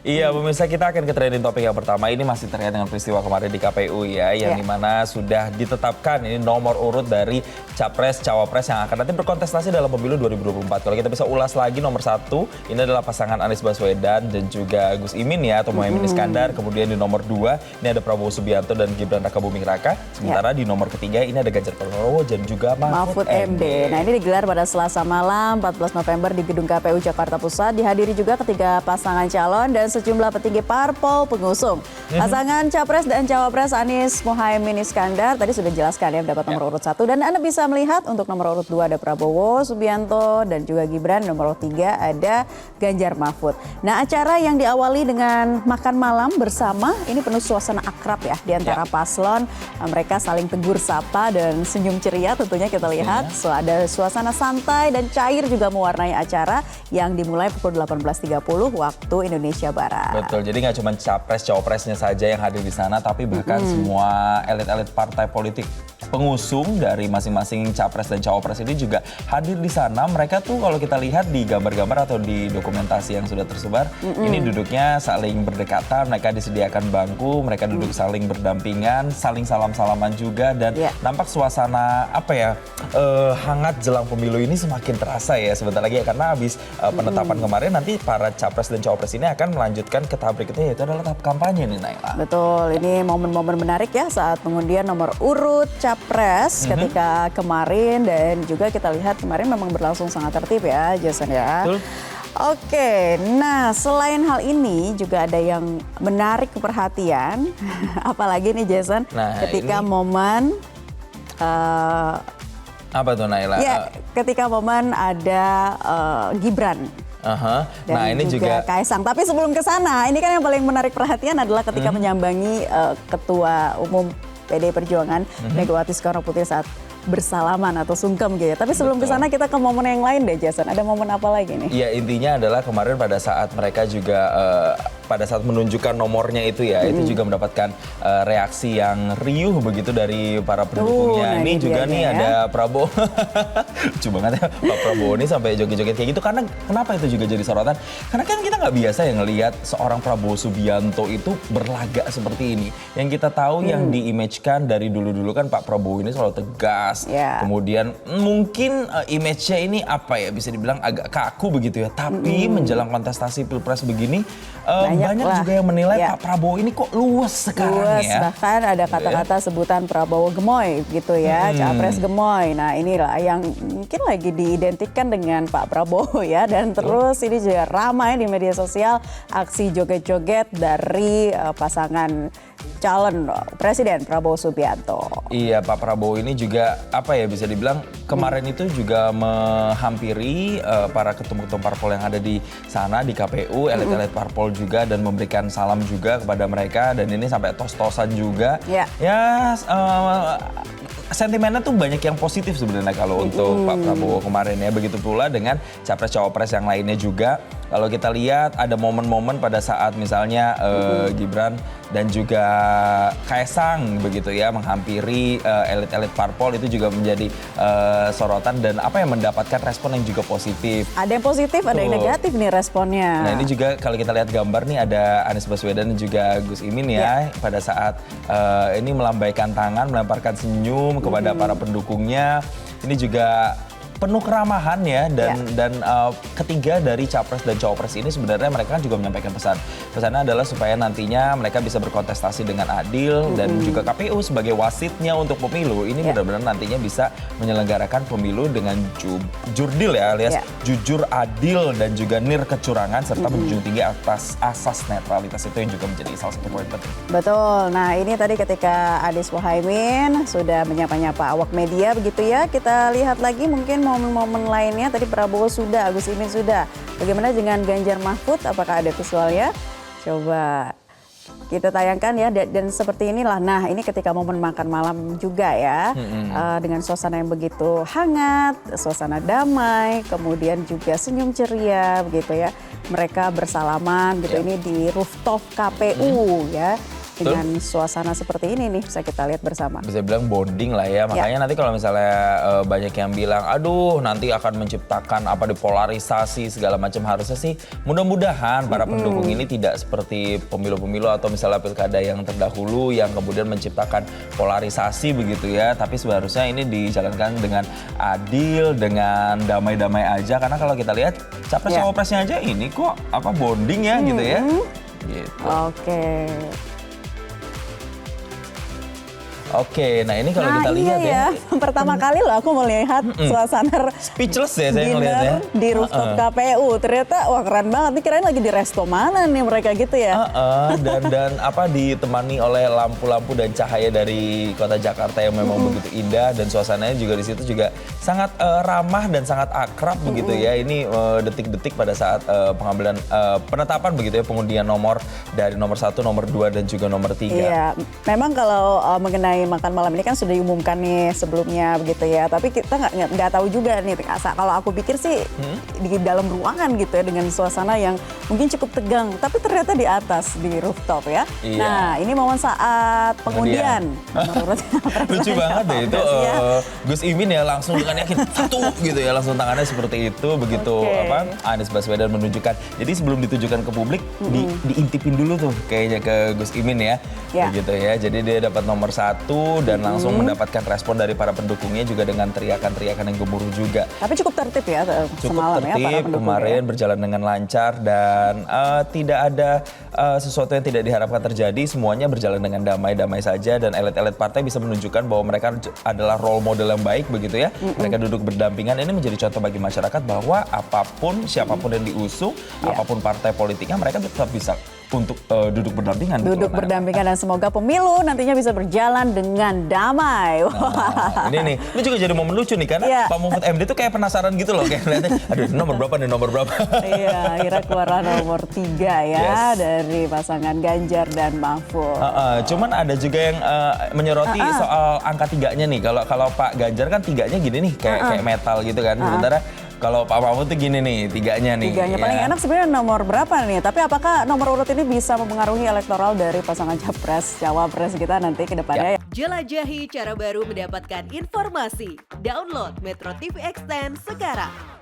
Iya, pemirsa, kita akan ke trending topik yang pertama. Ini masih terkait dengan peristiwa kemarin di KPU ya, yang dimana sudah ditetapkan ini nomor urut dari capres cawapres yang akan nanti berkontestasi dalam pemilu 2024. Kalau kita bisa ulas lagi, nomor 1 ini adalah pasangan Anies Baswedan dan juga Gus Imin ya, atau Muhaimin Iskandar. Kemudian di nomor 2 ini ada Prabowo Subianto dan Gibran Rakabuming Raka. Sementara di nomor ketiga ini ada Ganjar Pranowo dan juga Mahfud MD. Nah, ini digelar pada Selasa malam 14 November di Gedung KPU Jakarta Pusat. Dihadiri juga ketiga pasangan calon dan sejumlah petinggi parpol pengusung. Pasangan capres dan cawapres Anies Muhaimin Iskandar tadi sudah dijelaskan ya, mendapat nomor urut 1. Dan Anda bisa melihat untuk nomor urut 2 ada Prabowo Subianto dan juga Gibran. Nomor urut 3 ada Ganjar Mahfud. Nah, acara yang diawali dengan makan malam bersama ini penuh suasana akrab ya di antara paslon. Mereka saling tegur sapa dan senyum ceria tentunya kita lihat. So, ada suasana santai dan cair juga mewarnai acara yang dimulai pukul 18.30 waktu Indonesia Barat. Betul, jadi nggak cuma capres cawapresnya saja yang hadir di sana, tapi bahkan semua elit-elit partai politik pengusung dari masing-masing capres dan cawapres ini juga hadir di sana. Mereka tuh kalau kita lihat di gambar-gambar atau di dokumentasi yang sudah tersebar, ini duduknya saling berdekatan, mereka disediakan bangku, mereka duduk saling berdampingan, saling salam-salaman juga, dan nampak suasana hangat jelang pemilu ini semakin terasa ya sebentar lagi ya, karena habis penetapan kemarin nanti para capres dan cawapres ini akan melanjutkan ke tahap berikutnya, yaitu adalah tahap kampanye nih, Naila. Betul, ini momen-momen menarik ya saat pengundian nomor urut capres ketika kemarin, dan juga kita lihat kemarin memang berlangsung sangat tertib ya, Jason ya. Betul. Oke, nah selain hal ini juga ada yang menarik perhatian, apalagi nih Jason, ketika momen apa tuh, Naila? Ya, ketika momen ada Gibran. Nah, ini juga Kaisang. Tapi sebelum ke sana, ini kan yang paling menarik perhatian adalah ketika menyambangi Ketua Umum PDI Perjuangan Megawati Soekarno Putri saat bersalaman atau sungkem gitu. Tapi sebelum ke sana kita ke momen yang lain deh, Jason. Ada momen apa lagi nih? Ya, intinya adalah kemarin pada saat mereka juga pada saat menunjukkan nomornya itu ya, itu juga mendapatkan reaksi yang riuh begitu dari para pendukungnya. Ini juga nih ada Prabowo. Lucu banget ya, Pak Prabowo ini sampai joget-joget kayak gitu. Karena kenapa itu juga jadi sorotan? Karena kan kita nggak biasa ya ngelihat seorang Prabowo Subianto itu berlagak seperti ini. Yang kita tahu yang di-image-kan dari dulu-dulu kan Pak Prabowo ini selalu tegas. Kemudian mungkin image-nya ini apa ya, bisa dibilang agak kaku begitu ya. Tapi menjelang kontestasi Pilpres begini, banyak juga yang menilai Pak Prabowo ini kok luwes sekarang ya. Bahkan ada kata-kata sebutan Prabowo gemoy gitu ya, capres gemoy. Nah, inilah yang mungkin lagi diidentikan dengan Pak Prabowo ya. Dan terus ini juga ramai di media sosial aksi joget-joget dari pasangan calon presiden Prabowo Subianto. Iya, Pak Prabowo ini juga apa ya, bisa dibilang kemarin itu juga menghampiri para ketum-ketum parpol yang ada di sana di KPU, elit-elit parpol juga, dan memberikan salam juga kepada mereka, dan ini sampai tos-tosan juga. Sentimennya tuh banyak yang positif sebenarnya kalau untuk Pak Prabowo kemarin ya. Begitu pula dengan capres-cawapres yang lainnya juga. Kalau kita lihat ada momen-momen pada saat misalnya Gibran dan juga Kaisang begitu ya menghampiri elit-elit parpol, itu juga menjadi sorotan dan apa yang mendapatkan respon yang juga positif. Ada yang positif, ada yang negatif nih responnya. Nah, ini juga kalau kita lihat gambar nih ada Anies Baswedan dan juga Gus Imin ya pada saat ini melambaikan tangan, melemparkan senyum kepada para pendukungnya. Ini juga penuh keramahan ya, dan ketiga dari capres dan cawapres ini sebenarnya mereka kan juga menyampaikan pesan. Pesannya adalah supaya nantinya mereka bisa berkontestasi dengan adil, dan juga KPU sebagai wasitnya untuk pemilu ini benar-benar nantinya bisa menyelenggarakan pemilu dengan jurdil ya, alias jujur, adil, dan juga nir kecurangan, serta menjunjung tinggi atas asas netralitas. Itu yang juga menjadi salah satu poin penting. Betul. Nah, ini tadi ketika Anies Muhaimin sudah menyapa-nyapa awak media begitu ya. Kita lihat lagi mungkin momen-momen lainnya. Tadi Prabowo sudah, Gus Imin sudah. Bagaimana dengan Ganjar Mahfud? Apakah ada visualnya? Coba kita tayangkan ya. Dan seperti inilah. Nah, ini ketika momen makan malam juga ya. Dengan suasana yang begitu hangat, suasana damai, kemudian juga senyum ceria begitu ya. Mereka bersalaman gitu. Ini di rooftop KPU ya. dengan suasana seperti ini nih bisa kita lihat bersama. Bisa bilang bonding lah ya. Makanya nanti kalau misalnya banyak yang bilang, aduh nanti akan menciptakan apa dipolarisasi segala macam, harusnya sih mudah-mudahan para pendukung ini tidak seperti pemilu-pemilu atau misalnya pilkada yang terdahulu yang kemudian menciptakan polarisasi begitu ya. Tapi seharusnya ini dijalankan dengan adil, dengan damai-damai aja. Karena kalau kita lihat capres-cawapresnya aja ini kok apa bonding ya gitu ya. Gitu. Oke, nah ini kalau kita lihat ya. Pertama kali loh aku melihat suasana speechless ya saya ngelihatnya di rooftop KPU. Ternyata wah keren banget. Nih kirain lagi di resto mana nih mereka gitu ya. Dan apa ditemani oleh lampu-lampu dan cahaya dari kota Jakarta yang memang begitu indah, dan suasananya juga di situ juga sangat ramah dan sangat akrab begitu ya. Ini detik-detik pada saat pengambilan penetapan begitu ya, pengundian nomor dari nomor 1, nomor 2 dan juga nomor 3. Iya, memang kalau mengenai makan malam ini kan sudah diumumkan nih sebelumnya begitu ya. Tapi kita nggak tahu juga nih. Kalau aku pikir sih di dalam ruangan gitu ya dengan suasana yang mungkin cukup tegang. Tapi ternyata di atas di rooftop ya. Iya. Nah ini momen saat pengundian. Lucu banget deh itu Gus Imin ya langsung dengan yakin satu gitu ya, langsung tangannya seperti itu begitu Anies Baswedan menunjukkan. Jadi sebelum ditujukan ke publik diintipin dulu tuh kayaknya ke Gus Imin ya. Begitu ya. Jadi dia dapat nomor 1 dan langsung mendapatkan respon dari para pendukungnya juga dengan teriakan-teriakan yang gemuruh juga. Tapi cukup tertib ya semalam ya para pendukung. Kemarin berjalan dengan lancar dan tidak ada sesuatu yang tidak diharapkan terjadi. Semuanya berjalan dengan damai-damai saja dan elit-elit partai bisa menunjukkan bahwa mereka adalah role model yang baik begitu ya. Mereka duduk berdampingan, ini menjadi contoh bagi masyarakat bahwa apapun siapapun yang diusung, apapun partai politiknya, mereka tetap bisa untuk duduk berdampingan. Duduk berdampingan dan semoga pemilu nantinya bisa berjalan dengan damai. Nah, ini juga jadi momen lucu nih karena Pak Mahfud MD tuh kayak penasaran gitu loh, kayak lihatnya, aduh nomor berapa nih, nomor berapa. Iya, akhirnya keluar nomor 3 ya dari pasangan Ganjar dan Mahfud. Cuman ada juga yang menyoroti soal angka 3-nya nih. Kalau Pak Ganjar kan 3-nya gini nih, kayak metal gitu kan. Sementara kalau Pak Mahfud tuh gini nih, 3-nya nih. 3-nya paling enak sebenarnya nomor berapa nih? Tapi apakah nomor urut ini bisa mempengaruhi elektoral dari pasangan capres, cawapres kita nanti ke depannya? Jelajahi cara baru mendapatkan informasi. Download Metro TV Extend sekarang.